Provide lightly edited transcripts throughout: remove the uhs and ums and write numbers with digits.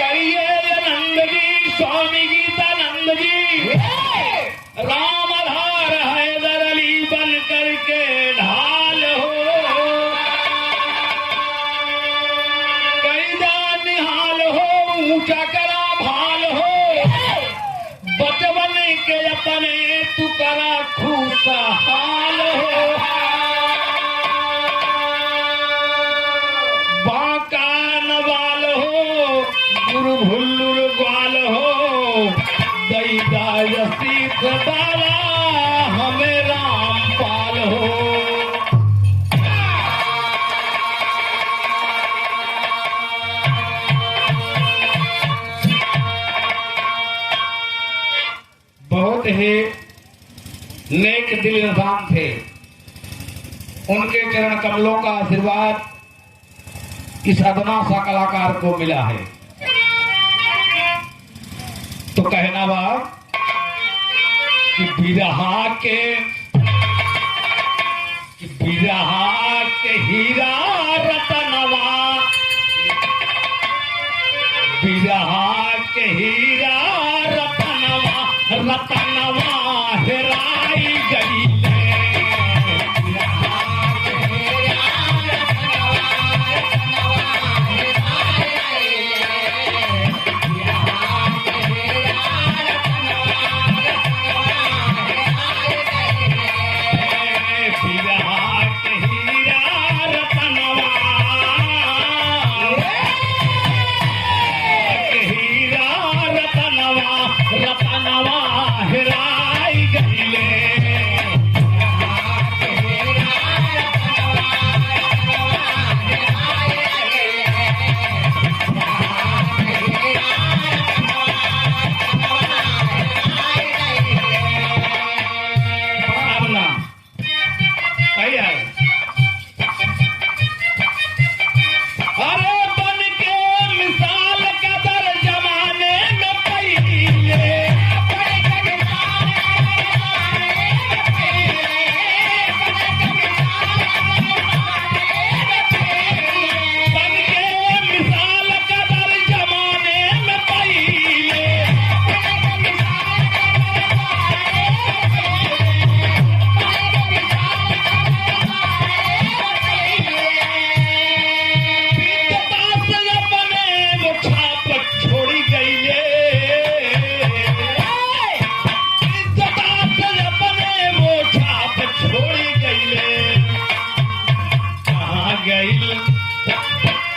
करिए आनंद जी, स्वामी गीतानंद जी। राम आधार हैदर अली बन करके ढाल हो, कैदा निहाल हो, ऊंचा करा भाल हो, बचवन के अपने तू करा खुशहाल हो। बांका नवाल हो, गुरु भुल्लुर ग्वाल हो, दैदा यसीत बाला हमें रामपाल हो। बहुत ही नेक दिल इंसान थे, उनके चरण कमलों का आशीर्वाद इस अदना सा कलाकार को मिला है। तो कहना बा कि बिरहा के हीरा रतनवा, बिरहा के हीरा रतनवा, रतनवा हेराई गई।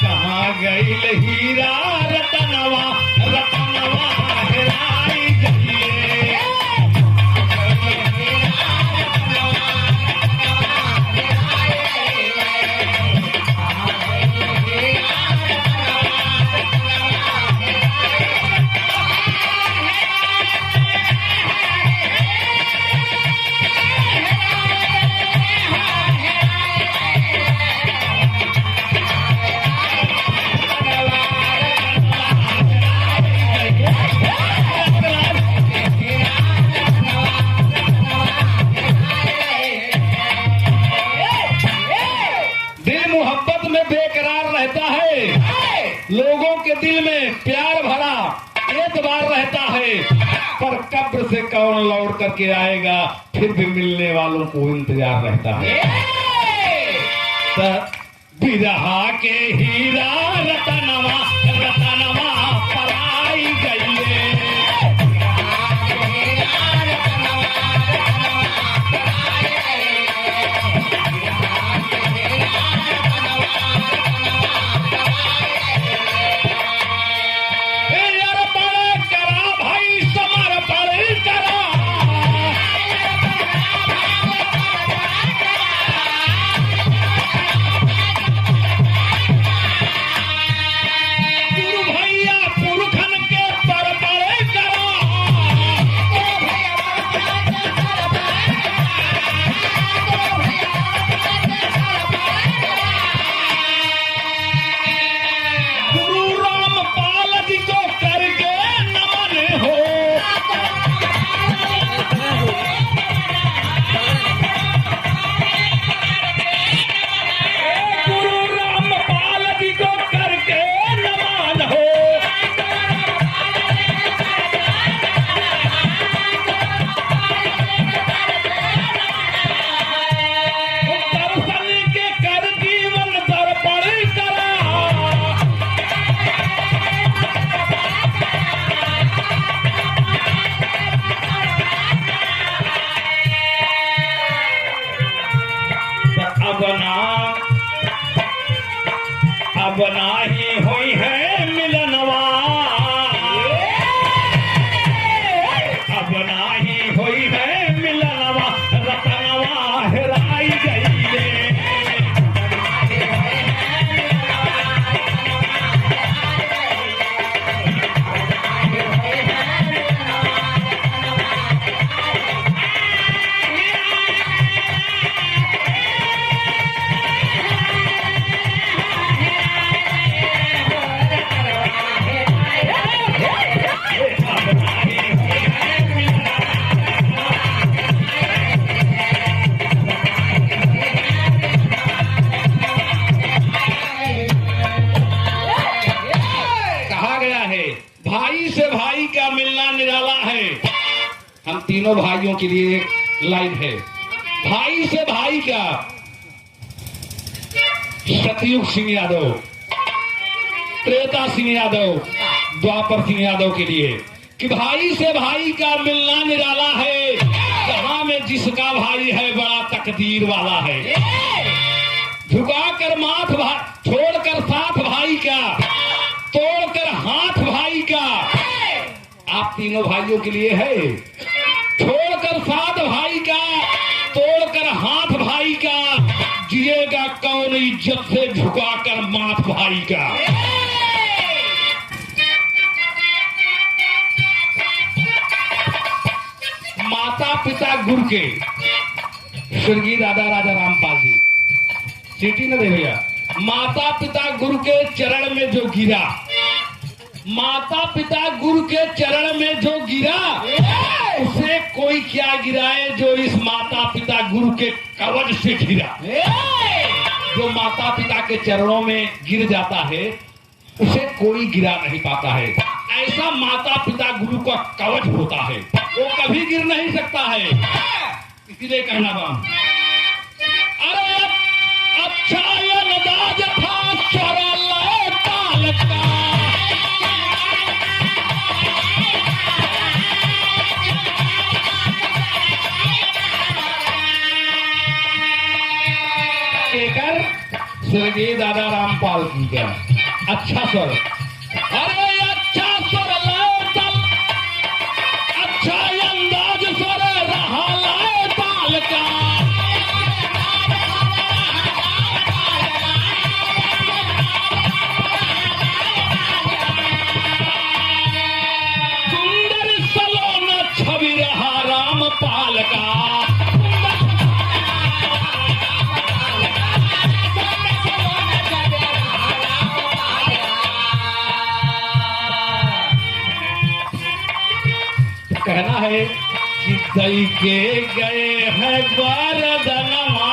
कहाँ गईल हीरा रतनवा, रतनवा हेराई गईले। लोगों के दिल में प्यार भरा एतबार रहता है, पर कब्र से कौन लौट करके आएगा, फिर भी मिलने वालों को इंतजार रहता है। बिरहा के हीरा रतनवा, रतनवा पराई गईले। भाई से भाई का मिलना निराला है। हम तीनों भाइयों के लिए एक लाइन है, भाई से भाई का। सतयुग सिंह यादव, त्रेता सिंह यादव, द्वापर सिंह यादव के लिए कि भाई से भाई का मिलना निराला है, जहां में जिसका भाई है बड़ा तकदीर वाला है। झुकाकर माथ भाई, छोड़कर साथ भाई का, तोड़कर हाथ भाई का। आप तीनों भाइयों के लिए है, छोड़कर साथ भाई का, तोड़कर हाथ भाई का। जिएगा कौन इज्जत से झुकाकर माथ भाई का। माता पिता गुरु के, स्वर्गीय दादा राजा रामपाल जी, सीटी न दे भैया। माता पिता गुरु के चरण में जो गिरा, माता पिता गुरु के चरण में जो गिरा, उसे कोई क्या गिराए जो इस माता पिता गुरु के कवच से गिरा। जो माता पिता के चरणों में गिर जाता है उसे कोई गिरा नहीं पाता है। ऐसा माता पिता गुरु का कवच होता है, वो कभी गिर नहीं सकता है। इसीलिए कहना बाम, अरे अच्छा अंदाज था चोरा ताल का। स्वर्गीय दादा रामपाल की क्या अच्छा स्वर, अरे अच्छा स्वर लाए तल, अच्छा अंदाज स्वर रहा लाए ताल का। सुंदर सलोना छवि रहा रामपाल का। कहना है कि दई के गए हैं वरदनवा,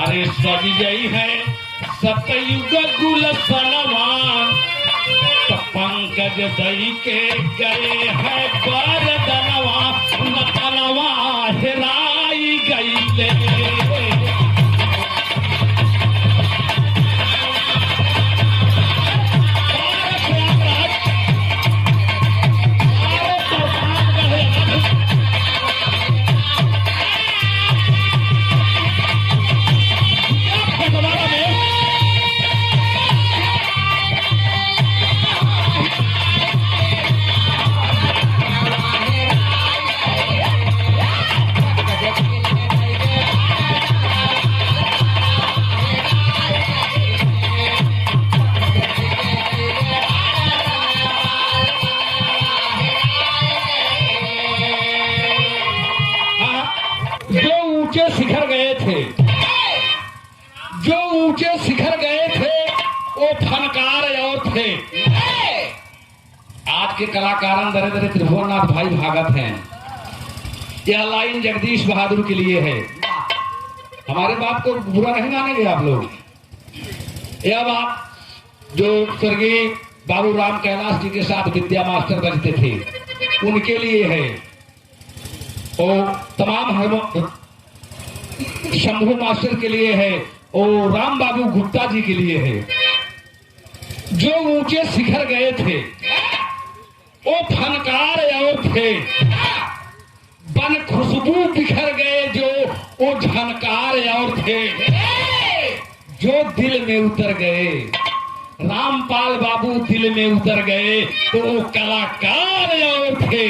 अरे सज गई है सतयुग गुलशनवा। तो पंकज दई के गए हैं वरदनवा, नतनवा हेराई गई ले। शिखर गए थे, जो ऊंचे शिखर गए थे वो फनकार और थे। आज के कलाकार दरे दरे त्रिभुवननाथ भाई भागत हैं। यह लाइन जगदीश बहादुर के लिए है। हमारे बात को बुरा नहीं मानेंगे आप लोग। यह बात जो स्वर्गीय बाबू राम कैलाश जी के साथ विद्या मास्टर बनते थे उनके लिए है, और तमाम शंभू मास्टर के लिए है, और राम बाबू गुप्ता जी के लिए है। जो ऊंचे शिखर गए थे वो फनकार और थे, बन खुशबू बिखर गए जो वो झनकार और थे। जो दिल में उतर गए, रामपाल बाबू दिल में उतर गए तो वो कलाकार और थे।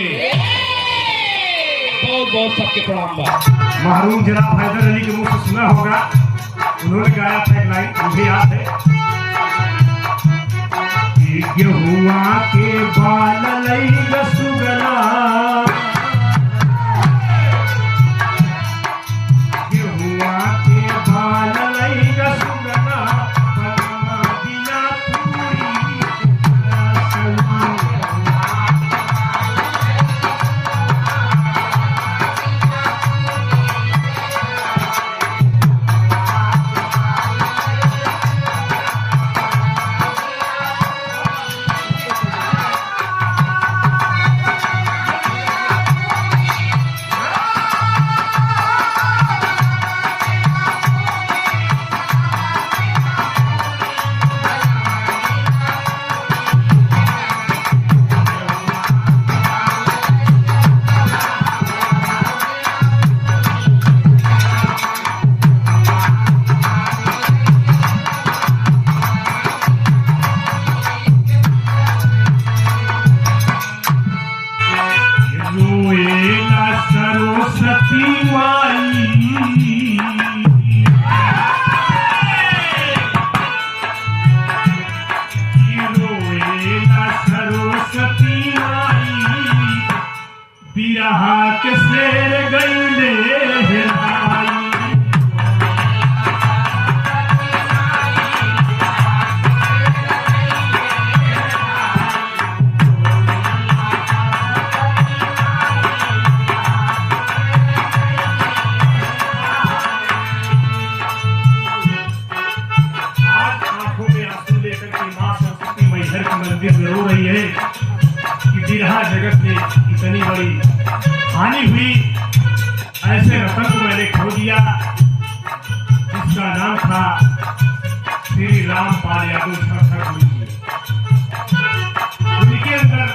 बहुत बहुत सबके प्रणाम। महरूम जनाब हैदर अली के मुंह से सुना होगा, उन्होंने गाया था एक लाइन, मुझे याद है। गेहुआ के बाल लई रसगुल्ला, गेहुआ के बाल लई रसगुल्ला, बनवा दिया पूरी मंदिर में रो रही है कि बिरहा जगत में इतनी बड़ी हानि हुई। ऐसे रतन को मैंने खो दिया जिसका नाम था श्री रामपाल यादव सरसर जी। उनके अंदर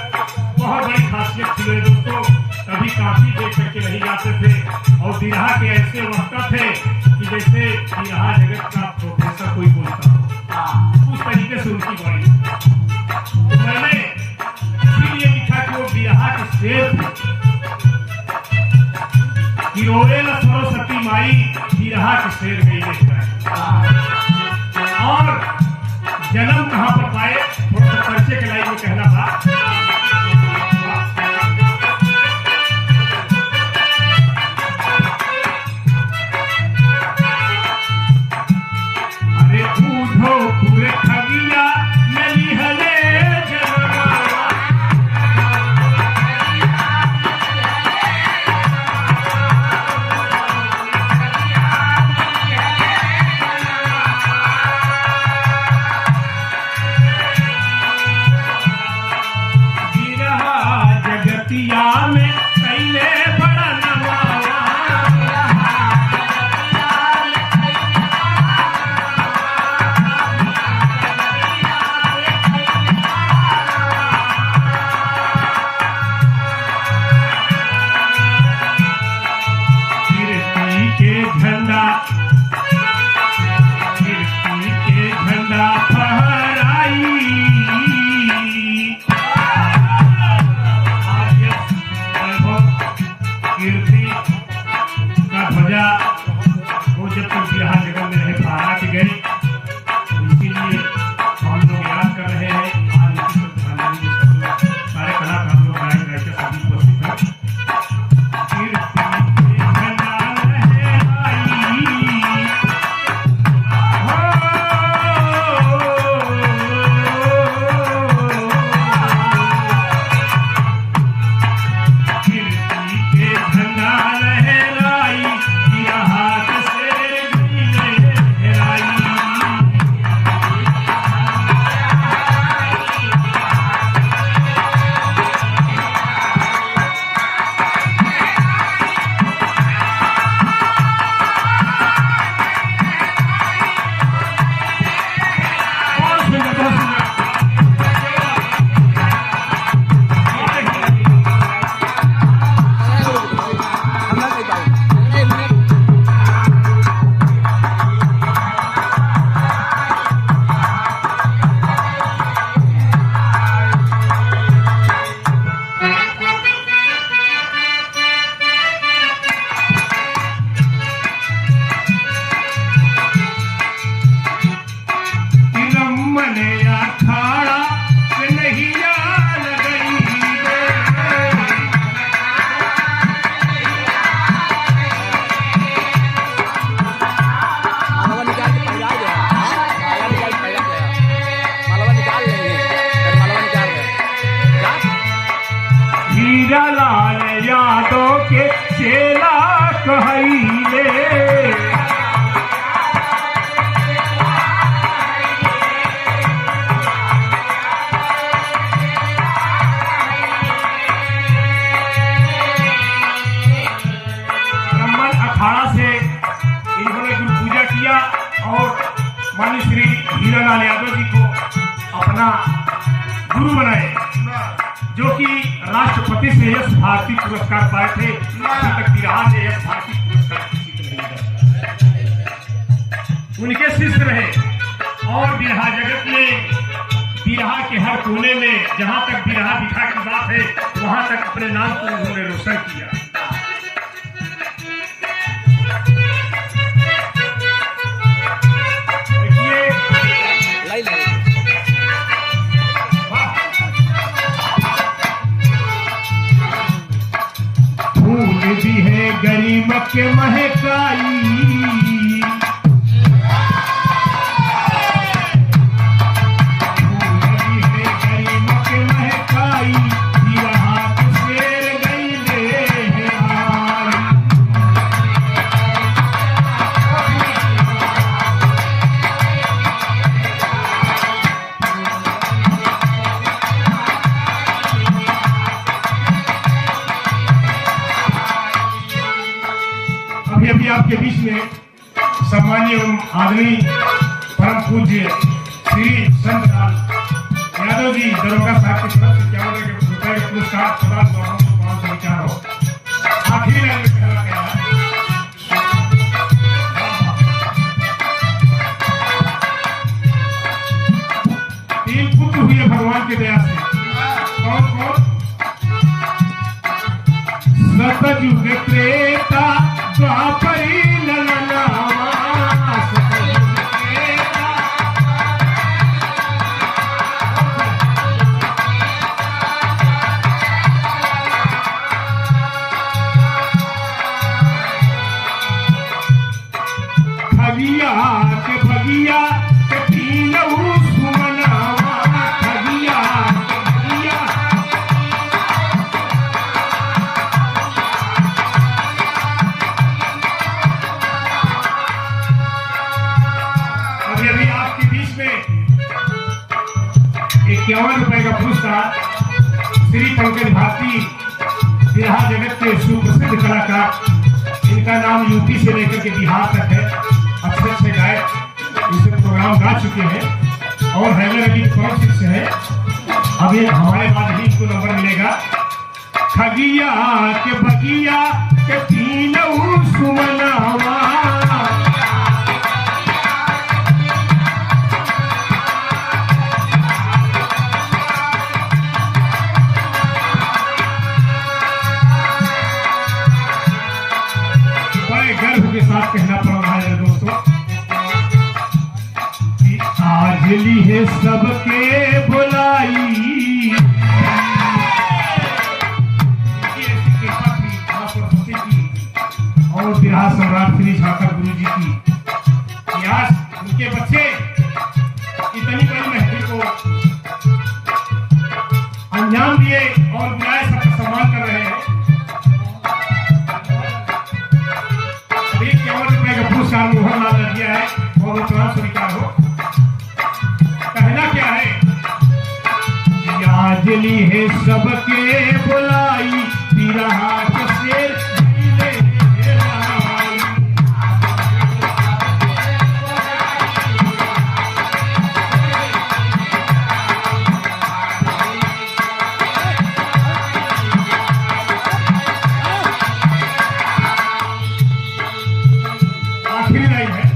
बहुत बड़ी खासियत थी मेरे दोस्तों। कभी काफी देख करके नहीं जाते थे और बिरहा के ऐसे वक्त थे कि जैसे बिरहा जगत का प्रोफेसर कोई बोलता हो, उस तरीके से उनकी बड़ी। तो मैंने इसीलिए लिखा कि वो बिरहा के शेर थे कि रोए न सरस्वती माई बिरहा के शेर गई लेकर। और जन्म कहाँ पर पाए, थोड़ा सा परिचय के लाइन में कहना था। अरे बूढ़ो पूरे खगिया नली हले जनमा। जगतिया में पहले बड़ा नवाया। कीर्ति के झंडा फहराई। कीर्ति का ध्वजा वो जब तक बिरहा जगत में रहे फहरा के गई, इसीलिए हम लोग याद कर रहे हैं। आज सारे कलाकार लोग गायक गायिका सभी उपस्थित हैं। कीर्ति के झंडा लहराई, हीरालाल यादव के चेला कहैले। ब्राह्मण अखाड़ा से इन्होंने गुरु पूजा किया और माननीय श्री हीरालाल यादव जी को अपना गुरु बनाए, जो कि राष्ट्रपति से यश भारती पुरस्कार पाए थे। अभी तक बिरहा से यश भारती पुरस्कार किसी को नहीं मिला। उनके शिष्य रहे और बिरहा जगत में बिरहा के हर कोने में जहां तक बिरहा दिखा की बात है वहां तक अपने नाम को उन्होंने रोशन किया। फूल भी है गरीब के महकाई, फूल भी है गरीब के महकाई, बिरहा के शेर गई ले है। आदमी परम पूज्य श्री संत लाल यादव जी दरोगा साहब की तरफ से 51 रुपए के पुरस्कार प्रदान हुआ हो, 500 विचार हो। आखिरी लाइन में कहना गया है, तीन पुत्र हुए भगवान की दया से। कौन कौन? सतयुग त्रेता द्वापरी ललनावा, सतयुग त्रेता। खगिया के भगिया के तीनऊ सुमनावा, खगिया के भगिया। अब यदि आपके बीच में 51 रुपए का पुरस्कार श्री पंकज भारती बिरहा जगत के सुप्रसिद्ध कलाकार, इनका नाम यूपी से लेकर के बिहार तक है, अच्छे अच्छे गायक इनसे प्रोग्राम गा चुके हैं और हैदर अली कौन से है। अब ये हमारे बाद ही इसको नंबर मिलेगा। खगिया के बगिया के तीनऊ सुमनावा, बड़े गर्व के साथ कहना पड़ रहा है दोस्तों कि आज ली है सबके बुलाई। कृपा थी मां सरस्वती की और बिरहा सम्राट श्री ठाकर गुरु जी की कि आज उनके बच्चे इतनी बड़ी महफिल को अंजाम दिए और विनायक सबका सम्मान कर रहे हैं। 51 रुपए का पुरस्कार मोहन लाल ने दिया है, बहुत प्रणाम स्वीकार हो। कहना क्या है? आज ली है सबके बुलाई, बिरहा के शेर नीले लाई। आखिरी लाइन है,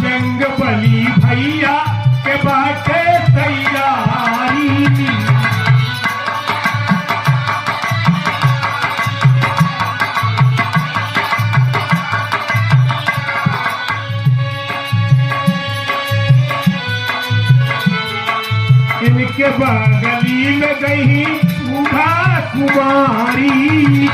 जंग बली भैया के बाटे तैयारी। इनके बगली में गई सुधा कुमारी।